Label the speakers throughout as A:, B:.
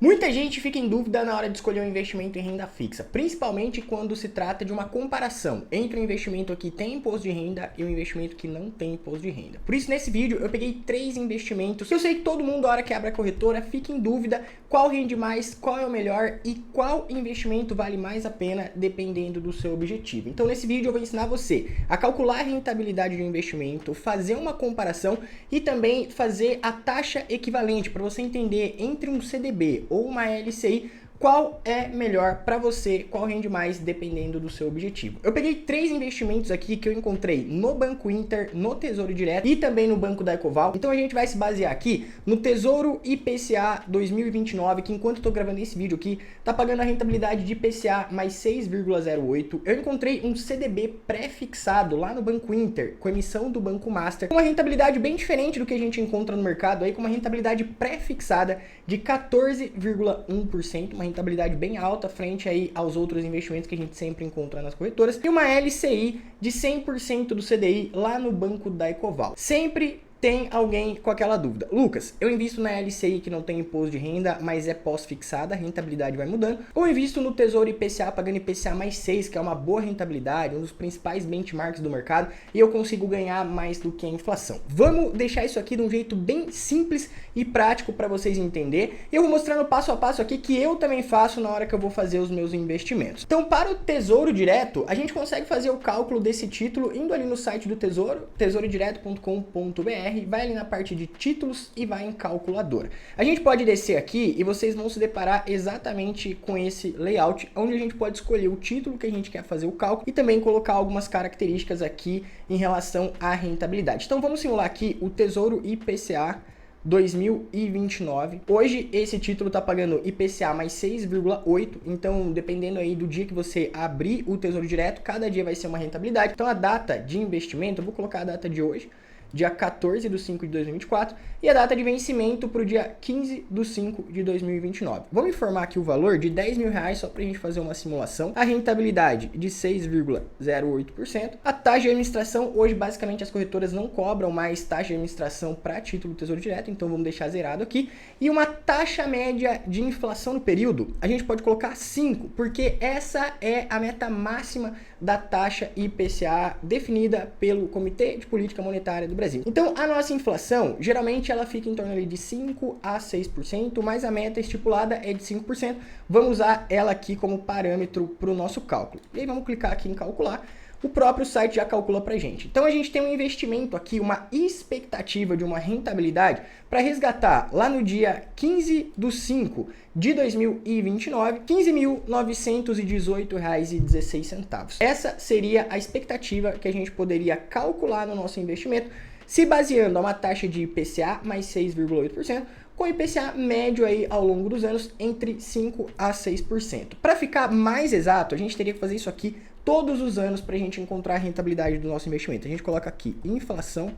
A: Muita gente fica em dúvida na hora de escolher um investimento em renda fixa, principalmente quando se trata de uma comparação entre um investimento que tem imposto de renda e um investimento que não tem imposto de renda. Por isso, nesse vídeo, eu peguei 3 investimentos que eu sei que todo mundo, na hora que abre a corretora, fica em dúvida qual rende mais, qual é o melhor e qual investimento vale mais a pena dependendo do seu objetivo. Então, nesse vídeo, eu vou ensinar você a calcular a rentabilidade de um investimento, fazer uma comparação e também fazer a taxa equivalente para você entender entre um CDB ou uma LCI, qual é melhor para você, qual rende mais dependendo do seu objetivo. Eu peguei 3 investimentos aqui que eu encontrei no Banco Inter, no Tesouro Direto e também no Banco da Ecoval. Então a gente vai se basear aqui no Tesouro IPCA 2029, que enquanto eu tô gravando esse vídeo aqui, tá pagando a rentabilidade de IPCA mais 6,08. Eu encontrei um CDB pré-fixado lá no Banco Inter, com emissão do Banco Master, com uma rentabilidade bem diferente do que a gente encontra no mercado aí, com uma rentabilidade pré-fixada de 14,1%, uma rentabilidade bem alta frente aí aos outros investimentos que a gente sempre encontra nas corretoras, e uma LCI de 100% do CDI lá no Banco da Ecoval. Sempre tem alguém com aquela dúvida: Lucas, eu invisto na LCI que não tem imposto de renda, mas é pós-fixada, a rentabilidade vai mudando, ou eu invisto no Tesouro IPCA pagando IPCA mais 6, que é uma boa rentabilidade, um dos principais benchmarks do mercado, e eu consigo ganhar mais do que a inflação? Vamos deixar isso aqui de um jeito bem simples e prático para vocês entenderem. Eu vou mostrando passo a passo aqui que eu também faço na hora que eu vou fazer os meus investimentos. Então, para o Tesouro Direto, a gente consegue fazer o cálculo desse título indo ali no site do Tesouro, tesourodireto.com.br, vai ali na parte de títulos e vai em calculadora. A gente pode descer aqui e vocês vão se deparar exatamente com esse layout, onde a gente pode escolher o título que a gente quer fazer o cálculo e também colocar algumas características aqui em relação à rentabilidade. Então vamos simular aqui o Tesouro IPCA 2029. Hoje esse título está pagando IPCA mais 6,8, então dependendo aí do dia que você abrir o Tesouro Direto, cada dia vai ser uma rentabilidade. Então a data de investimento, eu vou colocar a data de hoje, dia 14 de 5 de 2024, e a data de vencimento para o dia 15 de 5 de 2029. Vamos informar aqui o valor de R$10.000 só para a gente fazer uma simulação. A rentabilidade de 6,08%. A taxa de administração, hoje basicamente as corretoras não cobram mais taxa de administração para título do Tesouro Direto, então vamos deixar zerado aqui. E uma taxa média de inflação no período, a gente pode colocar 5, porque essa é a meta máxima da taxa IPCA definida pelo Comitê de Política Monetária do Brasil. Então, a nossa inflação, geralmente ela fica em torno ali de 5 a 6%, mas a meta estipulada é de 5%. Vamos usar ela aqui como parâmetro para o nosso cálculo. E aí vamos clicar aqui em calcular. O próprio site já calcula para a gente. Então a gente tem um investimento aqui, uma expectativa de uma rentabilidade para resgatar lá no dia 15 de 5 de 2029, R$ 15.918,16. Essa seria a expectativa que a gente poderia calcular no nosso investimento, se baseando a uma taxa de IPCA mais 6,8%, com IPCA médio aí ao longo dos anos entre 5 a 6%. Para ficar mais exato, a gente teria que fazer isso aqui todos os anos para a gente encontrar a rentabilidade do nosso investimento. A gente coloca aqui inflação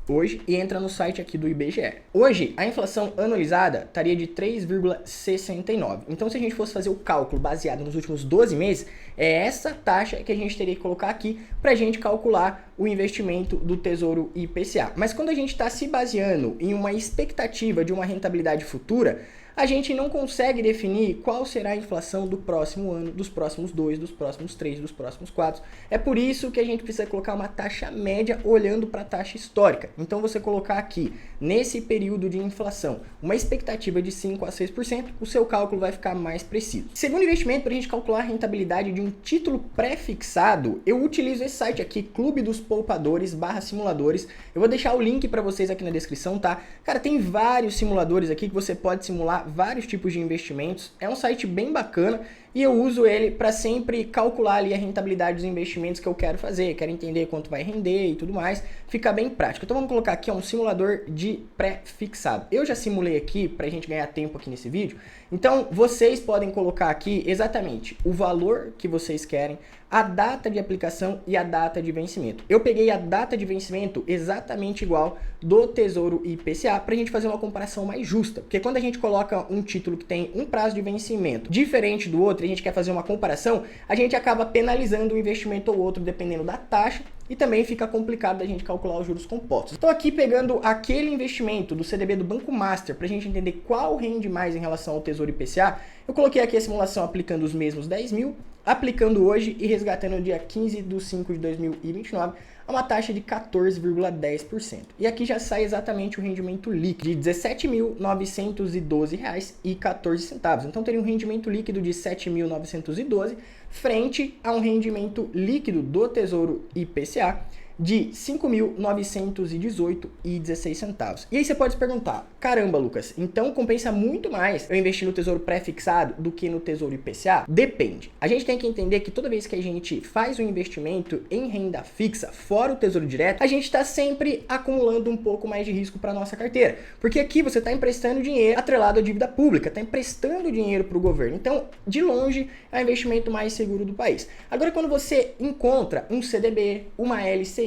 A: hoje e entra no site aqui do IBGE. Hoje, a inflação anualizada estaria de 3,69. Então, se a gente fosse fazer o cálculo baseado nos últimos 12 meses, é essa taxa que a gente teria que colocar aqui para a gente calcular o investimento do Tesouro IPCA. Mas quando a gente está se baseando em uma expectativa de uma rentabilidade futura, a gente não consegue definir qual será a inflação do próximo ano, dos próximos 2, dos próximos 3, dos próximos 4. É por isso que a gente precisa colocar uma taxa média olhando para a taxa histórica. Então, você colocar aqui, nesse período de inflação, uma expectativa de 5 a 6%, o seu cálculo vai ficar mais preciso. Segundo investimento, para a gente calcular a rentabilidade de um título pré-fixado, eu utilizo esse site aqui, Clube dos Poupadores /simuladores. Eu vou deixar o link para vocês aqui na descrição, tá? Cara, tem vários simuladores aqui que você pode simular vários tipos de investimentos. É um site bem bacana e eu uso ele para sempre calcular ali a rentabilidade dos investimentos que eu quero fazer, quero entender quanto vai render e tudo mais, fica bem prático. Então vamos colocar aqui um simulador de pré-fixado. Eu já simulei aqui para a gente ganhar tempo aqui nesse vídeo, então vocês podem colocar aqui exatamente o valor que vocês querem, a data de aplicação e a data de vencimento. Eu peguei a data de vencimento exatamente igual do Tesouro IPCA para a gente fazer uma comparação mais justa, porque quando a gente coloca coloca um título que tem um prazo de vencimento diferente do outro e a gente quer fazer uma comparação, a gente acaba penalizando um investimento ou outro dependendo da taxa e também fica complicado da gente calcular os juros compostos. Então aqui pegando aquele investimento do CDB do Banco Master para a gente entender qual rende mais em relação ao Tesouro IPCA, eu coloquei aqui a simulação aplicando os mesmos 10 mil, aplicando hoje e resgatando no dia 15/5/2029 a uma taxa de 14,10%. E aqui já sai exatamente o rendimento líquido de R$ 17.912,14. Então teria um rendimento líquido de R$ 7.912 frente a um rendimento líquido do Tesouro IPCA de R$ 5.918,16. E aí você pode se perguntar, caramba, Lucas, então compensa muito mais eu investir no Tesouro pré-fixado do que no Tesouro IPCA? Depende. A gente tem que entender que toda vez que a gente faz um investimento em renda fixa, fora o Tesouro Direto, a gente está sempre acumulando um pouco mais de risco para nossa carteira. Porque aqui você está emprestando dinheiro atrelado à dívida pública, está emprestando dinheiro para o governo. Então, de longe, é o investimento mais seguro do país. Agora, quando você encontra um CDB, uma LCI,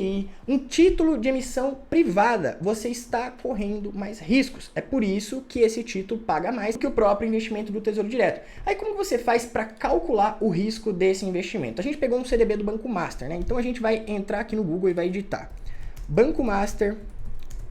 A: um título de emissão privada, você está correndo mais riscos. É por isso que esse título paga mais do que o próprio investimento do Tesouro Direto. Aí como você faz para calcular o risco desse investimento? A gente pegou um CDB do Banco Master, né? Então a gente vai entrar aqui no Google e vai digitar Banco Master,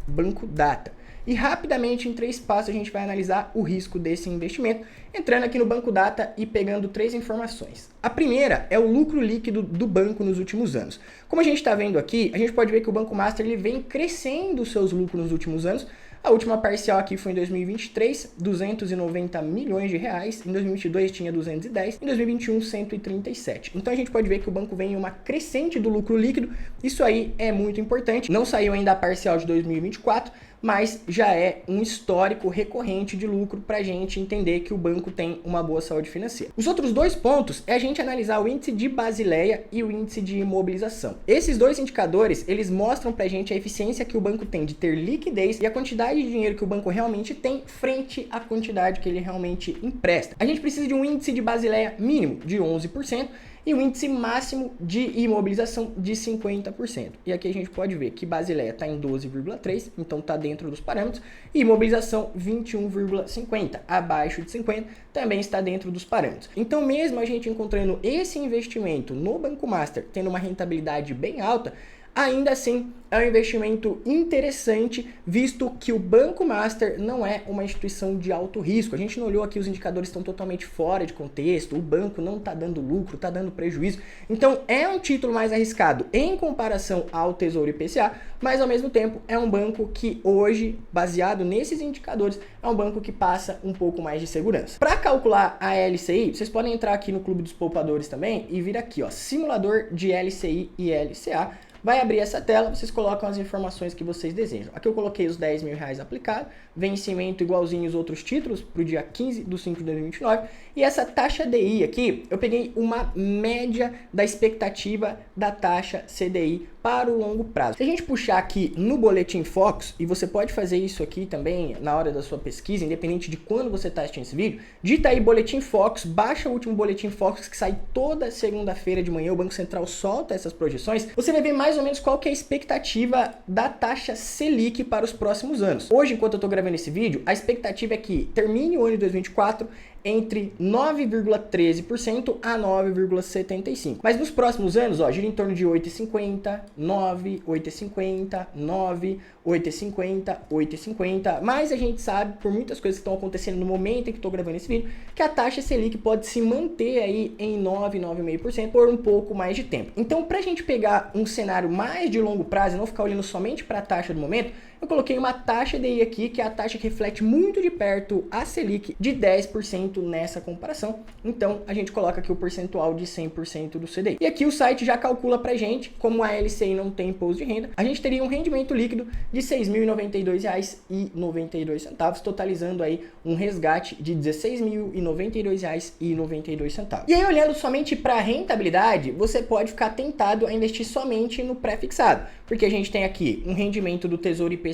A: Banco Data. E rapidamente, em 3 passos, a gente vai analisar o risco desse investimento, entrando aqui no Banco Data e pegando 3 informações. A primeira é o lucro líquido do banco nos últimos anos. Como a gente está vendo aqui, a gente pode ver que o Banco Master ele vem crescendo os seus lucros nos últimos anos. A última parcial aqui foi em 2023, 290 milhões de reais. Em 2022 tinha 210, em 2021 137. Então a gente pode ver que o banco vem em uma crescente do lucro líquido. Isso aí é muito importante. Não saiu ainda a parcial de 2024, mas já é um histórico recorrente de lucro para a gente entender que o banco tem uma boa saúde financeira. Os outros 2 pontos é a gente analisar o índice de Basileia e o índice de imobilização. Esses 2 indicadores, eles mostram para a gente a eficiência que o banco tem de ter liquidez e a quantidade de dinheiro que o banco realmente tem frente à quantidade que ele realmente empresta. A gente precisa de um índice de Basileia mínimo de 11%, e o índice máximo de imobilização de 50%. E aqui a gente pode ver que Basileia está em 12,3%, então está dentro dos parâmetros, e imobilização 21,50%, abaixo de 50%, também está dentro dos parâmetros. Então mesmo a gente encontrando esse investimento no Banco Master, tendo uma rentabilidade bem alta, ainda assim é um investimento interessante, visto que o Banco Master não é uma instituição de alto risco. A gente não olhou aqui, os indicadores estão totalmente fora de contexto, o banco não está dando lucro, está dando prejuízo. Então é um título mais arriscado em comparação ao Tesouro IPCA, mas ao mesmo tempo é um banco que hoje, baseado nesses indicadores, é um banco que passa um pouco mais de segurança. Para calcular a LCI, vocês podem entrar aqui no Clube dos Poupadores também e vir aqui, ó, simulador de LCI e LCA. Vai abrir essa tela, vocês colocam as informações que vocês desejam. Aqui eu coloquei os 10 mil reais aplicado, vencimento igualzinho os outros títulos para o dia 15/5/2029. E essa taxa DI aqui, eu peguei uma média da expectativa da taxa CDI para o longo prazo. Se a gente puxar aqui no Boletim Focus, e você pode fazer isso aqui também na hora da sua pesquisa, independente de quando você está assistindo esse vídeo, digita aí Boletim Focus, baixa o último Boletim Focus que sai toda segunda-feira de manhã, o Banco Central solta essas projeções, você vai ver mais ou menos qual que é a expectativa da taxa Selic para os próximos anos. Hoje, enquanto eu estou gravando esse vídeo, a expectativa é que termine o ano de 2024 entre 9,13% a 9,75%. Mas nos próximos anos, ó, gira em torno de 8,50, 9, 8,50, 9, 8,50, 8,50. Mas a gente sabe, por muitas coisas que estão acontecendo no momento em que estou gravando esse vídeo, que a taxa Selic pode se manter aí em 9, 9,5% por um pouco mais de tempo. Então, para a gente pegar um cenário mais de longo prazo e não ficar olhando somente para a taxa do momento, eu coloquei uma taxa DI aqui, que é a taxa que reflete muito de perto a Selic de 10% nessa comparação. Então, a gente coloca aqui o percentual de 100% do CDI. E aqui o site já calcula pra gente, como a LCI não tem imposto de renda, a gente teria um rendimento líquido de R$ 6.092,92, totalizando aí um resgate de R$ 16.092,92. E aí, olhando somente para a rentabilidade, você pode ficar tentado a investir somente no pré-fixado, porque a gente tem aqui um rendimento do Tesouro IPCA+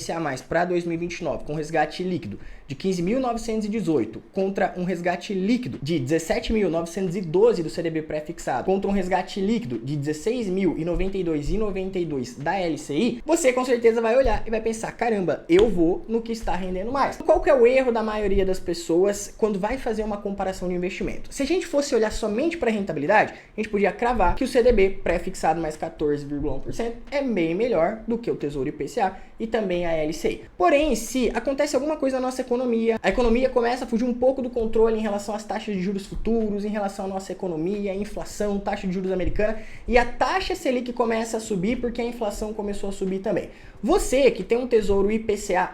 A: para 2029 com resgate líquido de 15.918 contra um resgate líquido de 17.912 do CDB pré-fixado contra um resgate líquido de 16.092,92 da LCI, você com certeza vai olhar e vai pensar, caramba, eu vou no que está rendendo mais. Qual que é o erro da maioria das pessoas quando vai fazer uma comparação de investimento? Se a gente fosse olhar somente para a rentabilidade, a gente podia cravar que o CDB pré-fixado mais 14,1% é bem melhor do que o Tesouro IPCA e também a LCI. Porém, se acontece alguma coisa na nossa economia, a economia começa a fugir um pouco do controle em relação às taxas de juros futuros, em relação à nossa economia, inflação, taxa de juros americana, e a taxa Selic começa a subir porque a inflação começou a subir também. Você que tem um Tesouro IPCA+,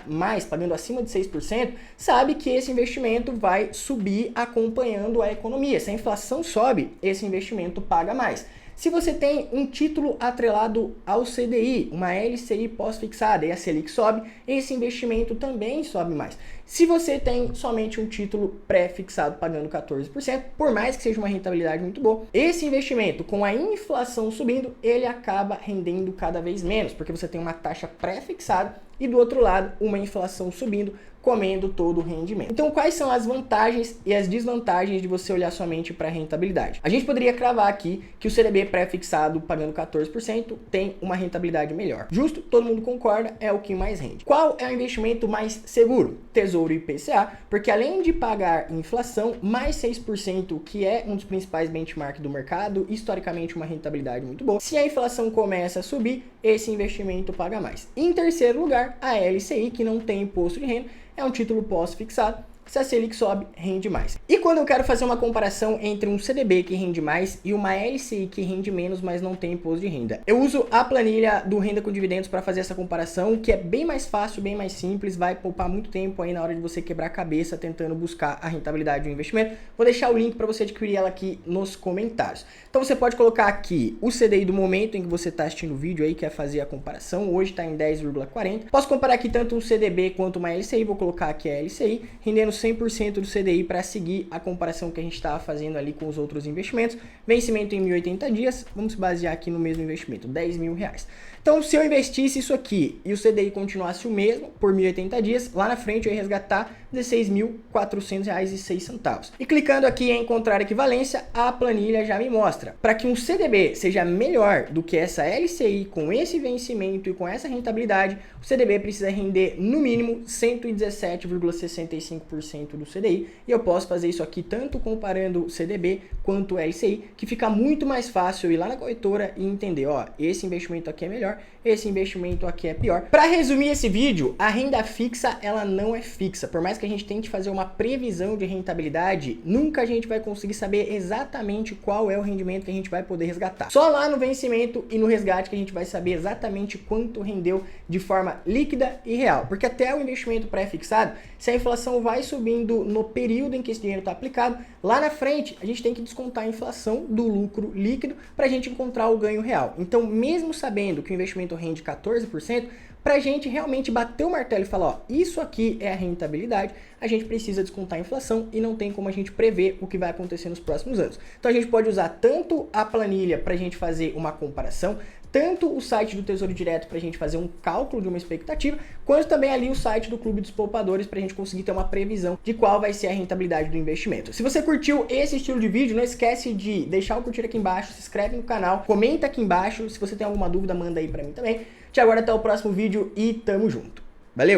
A: pagando acima de 6%, sabe que esse investimento vai subir acompanhando a economia. Se a inflação sobe, esse investimento paga mais. Se você tem um título atrelado ao CDI, uma LCI pós-fixada e a Selic sobe, esse investimento também sobe mais. Se você tem somente um título pré-fixado pagando 14%, por mais que seja uma rentabilidade muito boa, esse investimento com a inflação subindo, ele acaba rendendo cada vez menos, porque você tem uma taxa pré-fixada e do outro lado uma inflação subindo, comendo todo o rendimento. Então, quais são as vantagens e as desvantagens de você olhar somente para a rentabilidade? A gente poderia cravar aqui que o CDB pré-fixado pagando 14% tem uma rentabilidade melhor. Justo? Todo mundo concorda, é o que mais rende. Qual é o investimento mais seguro? Tesouro IPCA, porque além de pagar inflação, mais 6%, que é um dos principais benchmarks do mercado, historicamente uma rentabilidade muito boa. Se a inflação começa a subir, esse investimento paga mais. Em terceiro lugar, a LCI, que não tem imposto de renda, é um título pós-fixado. Se a Selic sobe, rende mais. E quando eu quero fazer uma comparação entre um CDB que rende mais e uma LCI que rende menos, mas não tem imposto de renda, eu uso a planilha do Renda com Dividendos para fazer essa comparação, que é bem mais fácil, bem mais simples, vai poupar muito tempo aí na hora de você quebrar a cabeça tentando buscar a rentabilidade do investimento. Vou deixar o link para você adquirir ela aqui nos comentários. Então você pode colocar aqui o CDI do momento em que você está assistindo o vídeo aí, quer fazer a comparação, hoje está em 10,40. Posso comparar aqui tanto um CDB quanto uma LCI, vou colocar aqui a LCI, rendendo 100% do CDI para seguir a comparação que a gente estava fazendo ali com os outros investimentos. Vencimento em 1080 dias, vamos se basear aqui no mesmo investimento, R$10.000. Então, se eu investisse isso aqui e o CDI continuasse o mesmo por 1080 dias, lá na frente eu ia resgatar R$16.400,06. E clicando aqui em encontrar equivalência, a planilha já me mostra. Para que um CDB seja melhor do que essa LCI com esse vencimento e com essa rentabilidade, o CDB precisa render no mínimo 117,65% do CDI. E eu posso fazer isso aqui tanto comparando o CDB quanto o LCI, que fica muito mais fácil ir lá na corretora e entender, ó, esse investimento aqui é melhor, esse investimento aqui é pior. Para resumir esse vídeo, a renda fixa, ela não é fixa. Por mais que a gente tente fazer uma previsão de rentabilidade, nunca a gente vai conseguir saber exatamente qual é o rendimento que a gente vai poder resgatar. Só lá no vencimento e no resgate que a gente vai saber exatamente quanto rendeu de forma líquida e real. Porque até o investimento pré-fixado, se a inflação vai subindo no período em que esse dinheiro está aplicado, lá na frente a gente tem que descontar a inflação do lucro líquido para a gente encontrar o ganho real. Então, mesmo sabendo que o investimento rende 14%, para a gente realmente bater o martelo e falar, ó, isso aqui é a rentabilidade, a gente precisa descontar a inflação e não tem como a gente prever o que vai acontecer nos próximos anos. Então a gente pode usar tanto a planilha para a gente fazer uma comparação, tanto o site do Tesouro Direto para a gente fazer um cálculo de uma expectativa, quanto também ali o site do Clube dos Poupadores para a gente conseguir ter uma previsão de qual vai ser a rentabilidade do investimento. Se você curtiu esse estilo de vídeo, não esquece de deixar o curtir aqui embaixo, se inscreve no canal, comenta aqui embaixo, se você tem alguma dúvida, manda aí para mim também. Te aguardo até o próximo vídeo e tamo junto. Valeu!